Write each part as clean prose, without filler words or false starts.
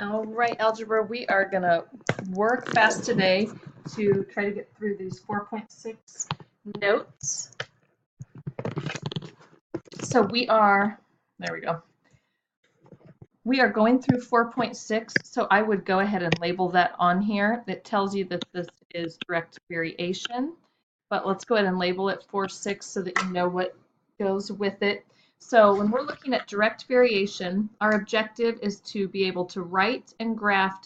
All right, Algebra, we are going to work fast today to try to get through these 4.6 notes. So there we go. We are going through 4.6, so I would go ahead and label that on here. It tells you that this is direct variation, but let's go ahead and label it 4.6 so that you know what goes with it. So when we're looking at direct variation, our objective is to be able to write and graph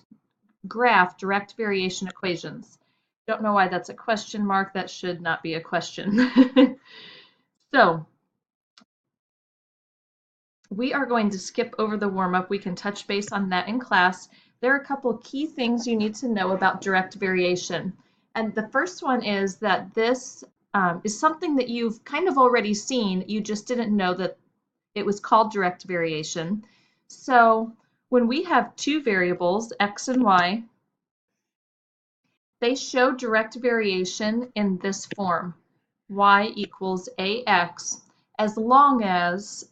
direct variation equations. Don't know why that's a question mark. That should not be a question. So we are going to skip over the warm-up. We can touch base on that in class. There are a couple key things you need to know about direct variation. And the first one is that this is something that you've kind of already seen. You just didn't know that it was called direct variation. So when we have two variables, x and y, they show direct variation in this form, y equals ax, as long as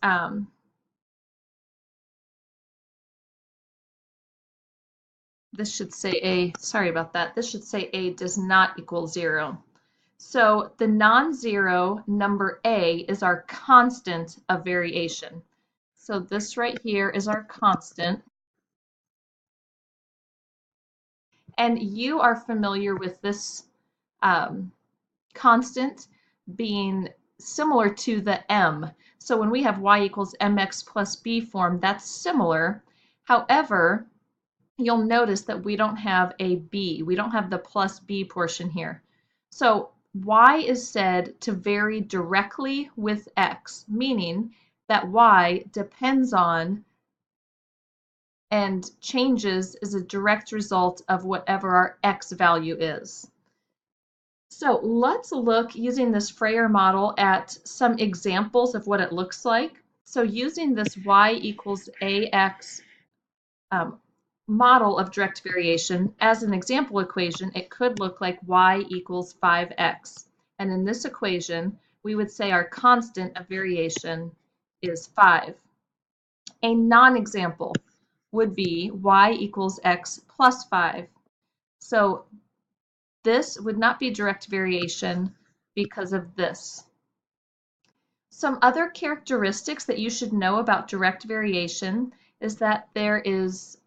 this should say a, sorry about that, this should say a does not equal 0. So the non-zero number a is our constant of variation. So this right here is our constant. And you are familiar with this constant being similar to the m. So when we have y equals mx plus b form, that's similar. However, you'll notice that we don't have a b. We don't have the plus b portion here. So y is said to vary directly with x, meaning that y depends on and changes as a direct result of whatever our x value is. So let's look using this Freyer model at some examples of what it looks like. So using this y equals ax model of direct variation as an example equation, it could look like y equals 5x. And in this equation, we would say our constant of variation is 5. A non-example would be y equals x plus 5. So this would not be direct variation because of this. Some other characteristics that you should know about direct variation is that there is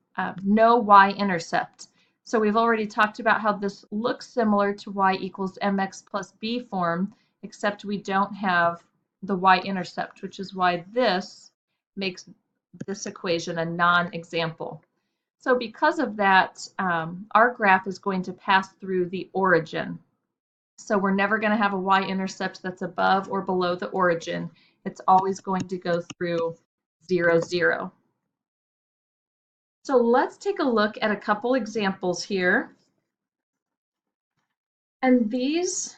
no y-intercept. So we've already talked about how this looks similar to y equals mx plus b form, except we don't have the y-intercept, which is why this makes this equation a non-example. So because of that, our graph is going to pass through the origin. So we're never going to have a y-intercept that's above or below the origin. It's always going to go through 0, 0. So let's take a look at a couple examples here. And these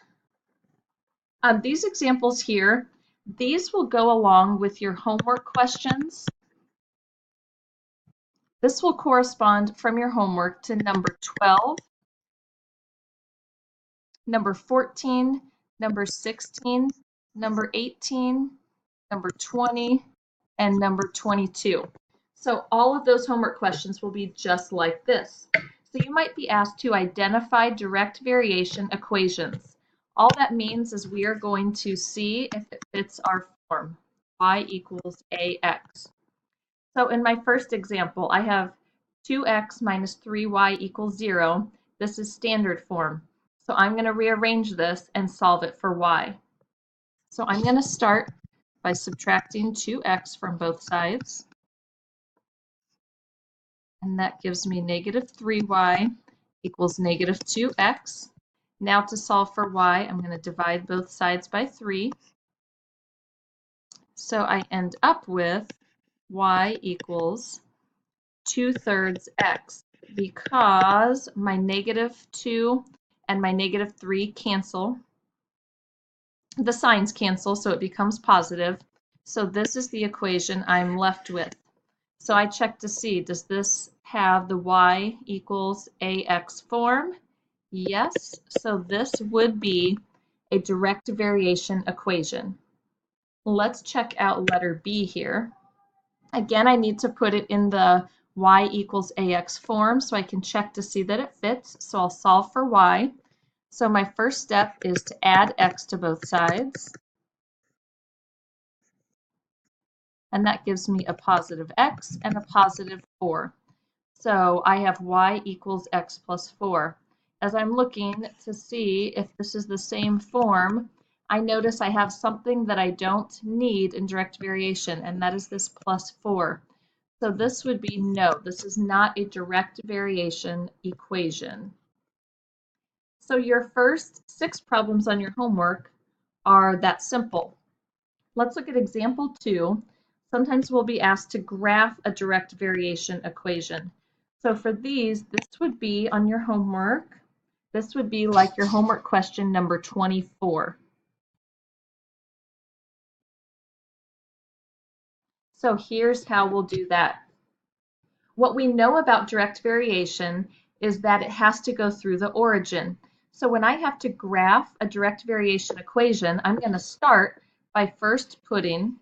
examples here, these will go along with your homework questions. This will correspond from your homework to number 12, number 14, number 16, number 18, number 20, and number 22. So all of those homework questions will be just like this. So you might be asked to identify direct variation equations. All that means is we are going to see if it fits our form, y equals ax. So in my first example, I have 2x minus 3y equals 0. This is standard form. So I'm going to rearrange this and solve it for y. So I'm going to start by subtracting 2x from both sides. And that gives me negative 3y equals negative 2x. Now to solve for y, I'm going to divide both sides by 3. So I end up with y equals 2/3 x, because my negative 2 and my negative 3 cancel. The signs cancel, so it becomes positive. So this is the equation I'm left with. So I check to see, does this have the y equals ax form? Yes, so this would be a direct variation equation. Let's check out letter B here. Again, I need to put it in the y equals ax form, so I can check to see that it fits. So I'll solve for y. So my first step is to add x to both sides. And that gives me a positive x and a positive 4. So I have y equals x plus 4. As I'm looking to see if this is the same form, I notice I have something that I don't need in direct variation, and that is this plus 4. So this would be no, this is not a direct variation equation. So your first 6 problems on your homework are that simple. Let's look at example 2. Sometimes we'll be asked to graph a direct variation equation. So for these, this would be on your homework. This would be like your homework question number 24. So here's how we'll do that. What we know about direct variation is that it has to go through the origin. So when I have to graph a direct variation equation, I'm going to start by first putting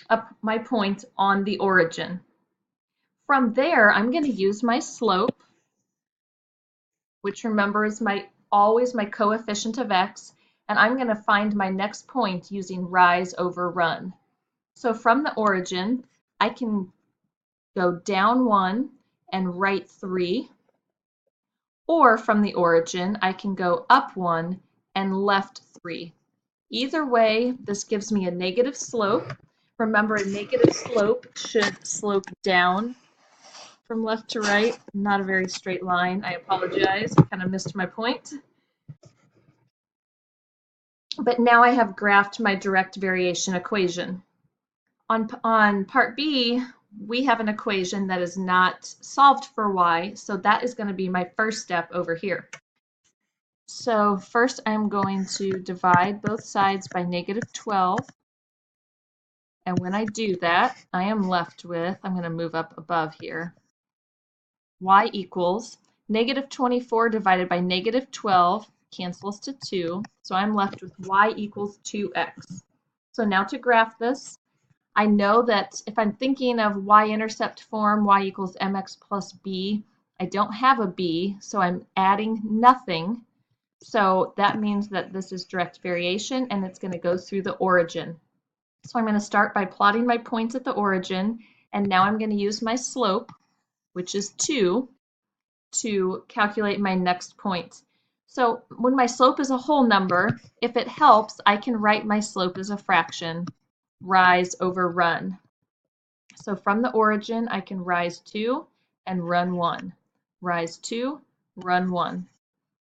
up my point on the origin. From there, I'm going to use my slope, which remember is always my coefficient of x, and I'm going to find my next point using rise over run. So from the origin, I can go down 1 and right 3, or from the origin, I can go up 1 and left 3. Either way, this gives me a negative slope. Remember, a negative slope should slope down from left to right. Not a very straight line. I apologize. I kind of missed my point. But now I have graphed my direct variation equation. On part B, we have an equation that is not solved for y, so that is going to be my first step over here. So first I'm going to divide both sides by negative 12. And when I do that, I am left with, I'm going to move up above here, y equals negative 24 divided by negative 12 cancels to 2. So I'm left with y equals 2x. So now to graph this, I know that if I'm thinking of y-intercept form, y equals mx plus b, I don't have a b, so I'm adding nothing. So that means that this is direct variation, and it's going to go through the origin. So I'm going to start by plotting my points at the origin, and now I'm going to use my slope, which is 2, to calculate my next point. So when my slope is a whole number, if it helps, I can write my slope as a fraction, rise over run. So from the origin, I can rise 2 and run 1. Rise 2, run 1.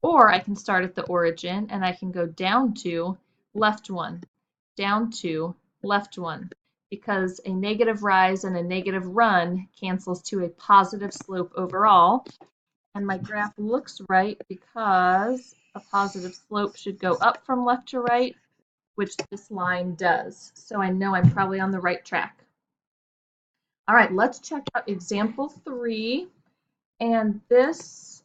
Or I can start at the origin and I can go down 2, left 1, down 2, left 1, because a negative rise and a negative run cancels to a positive slope overall. And my graph looks right because a positive slope should go up from left to right, which this line does. So I know I'm probably on the right track. All right, let's check out example 3. And this,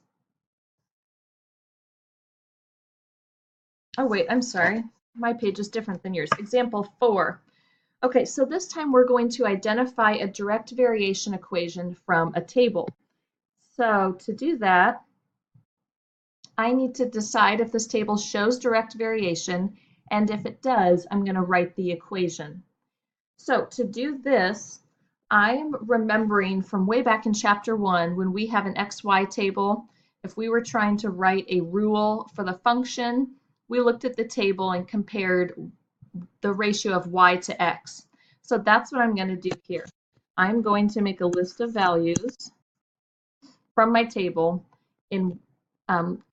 oh wait, I'm sorry. My page is different than yours. Example 4. Okay, so this time we're going to identify a direct variation equation from a table. So to do that, I need to decide if this table shows direct variation, and if it does, I'm going to write the equation. So to do this, I'm remembering from way back in chapter 1 when we have an XY table. If we were trying to write a rule for the function, we looked at the table and compared the ratio of y to x. So that's what I'm going to do here. I'm going to make a list of values from my table in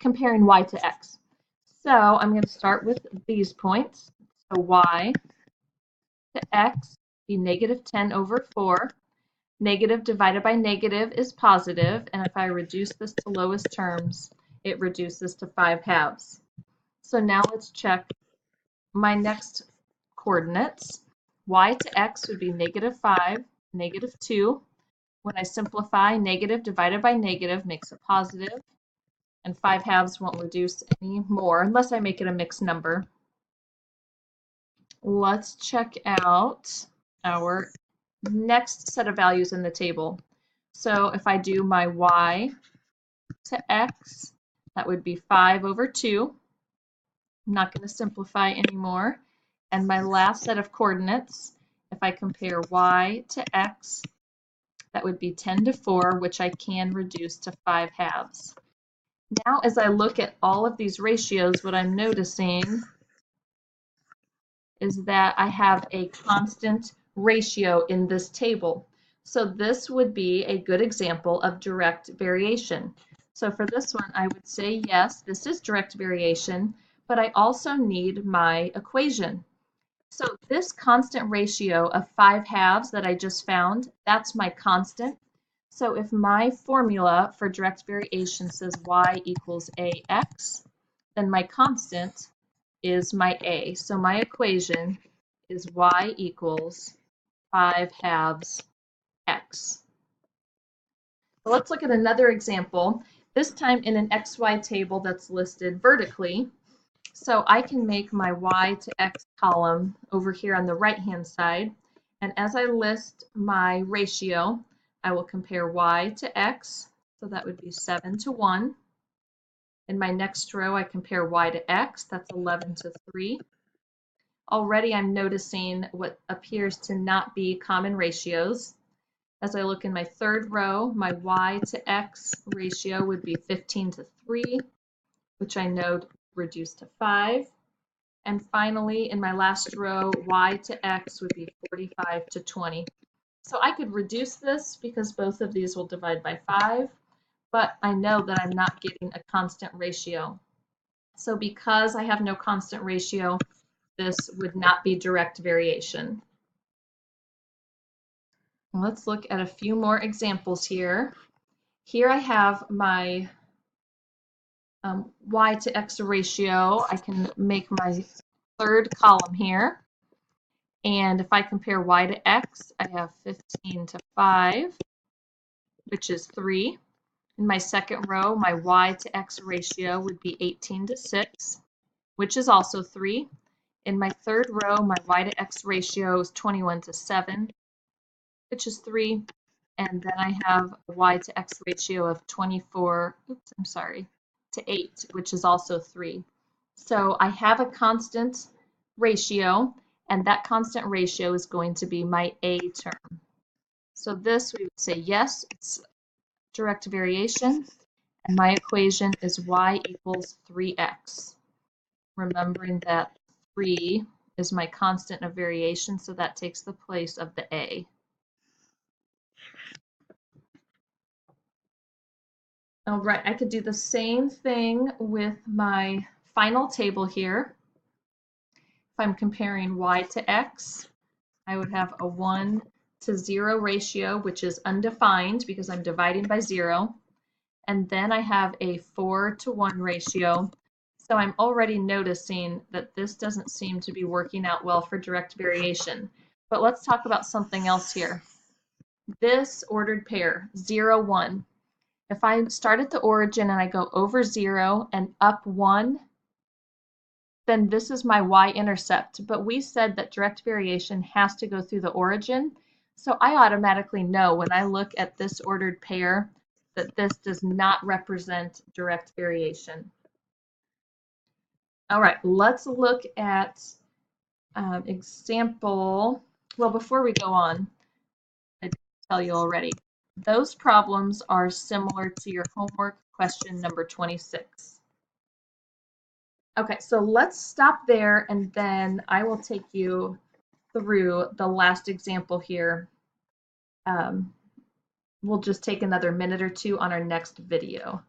comparing y to x. So I'm going to start with these points. So y to x be negative 10 over 4. Negative divided by negative is positive, and if I reduce this to lowest terms, it reduces to 5/2. So now let's check my next coordinates. Y to x would be negative 5, negative 2. When I simplify, negative divided by negative makes a positive, and 5/2 won't reduce any more unless I make it a mixed number. Let's check out our next set of values in the table. So if I do my y to x, that would be 5 over 2. I'm not going to simplify anymore. And my last set of coordinates, if I compare y to x, that would be 10 to 4, which I can reduce to 5 halves. Now, as I look at all of these ratios, what I'm noticing is that I have a constant ratio in this table. So this would be a good example of direct variation. So for this one, I would say, yes, this is direct variation, but I also need my equation. So this constant ratio of 5 halves that I just found, that's my constant. So if my formula for direct variation says y equals ax, then my constant is my a. So my equation is y equals 5 halves x. So let's look at another example, this time in an xy table that's listed vertically. So I can make my y to x column over here on the right-hand side. And as I list my ratio, I will compare y to x. So that would be 7 to 1. In my next row, I compare y to x. That's 11 to 3. Already I'm noticing what appears to not be common ratios. As I look in my third row, my y to x ratio would be 15 to 3, which I know reduced to 5. And finally, in my last row, y to x would be 45 to 20. So I could reduce this because both of these will divide by 5, but I know that I'm not getting a constant ratio. So because I have no constant ratio, this would not be direct variation. Let's look at a few more examples here. Here I have my y to x ratio. I can make my third column here. And if I compare y to x, I have 15 to 5, which is 3. In my second row, my y to x ratio would be 18 to 6, which is also 3. In my third row, my y to x ratio is 21 to 7, which is 3. And then I have a y to x ratio of 24, to 8, which is also 3. So I have a constant ratio, and that constant ratio is going to be my a term. So this, we would say, yes, it's direct variation, and my equation is y equals 3x. Remembering that 3 is my constant of variation, so that takes the place of the a. All right, I could do the same thing with my final table here. If I'm comparing y to x, I would have a 1 to 0 ratio, which is undefined because I'm dividing by 0. And then I have a 4 to 1 ratio. So I'm already noticing that this doesn't seem to be working out well for direct variation. But let's talk about something else here. This ordered pair, 0, 1. If I start at the origin and I go over 0 and up 1, then this is my y-intercept. But we said that direct variation has to go through the origin. So I automatically know when I look at this ordered pair that this does not represent direct variation. All right, let's look at example. Well, before we go on, I did tell you already. Those problems are similar to your homework question number 26. Okay, so let's stop there and then I will take you through the last example here. We'll just take another minute or two on our next video.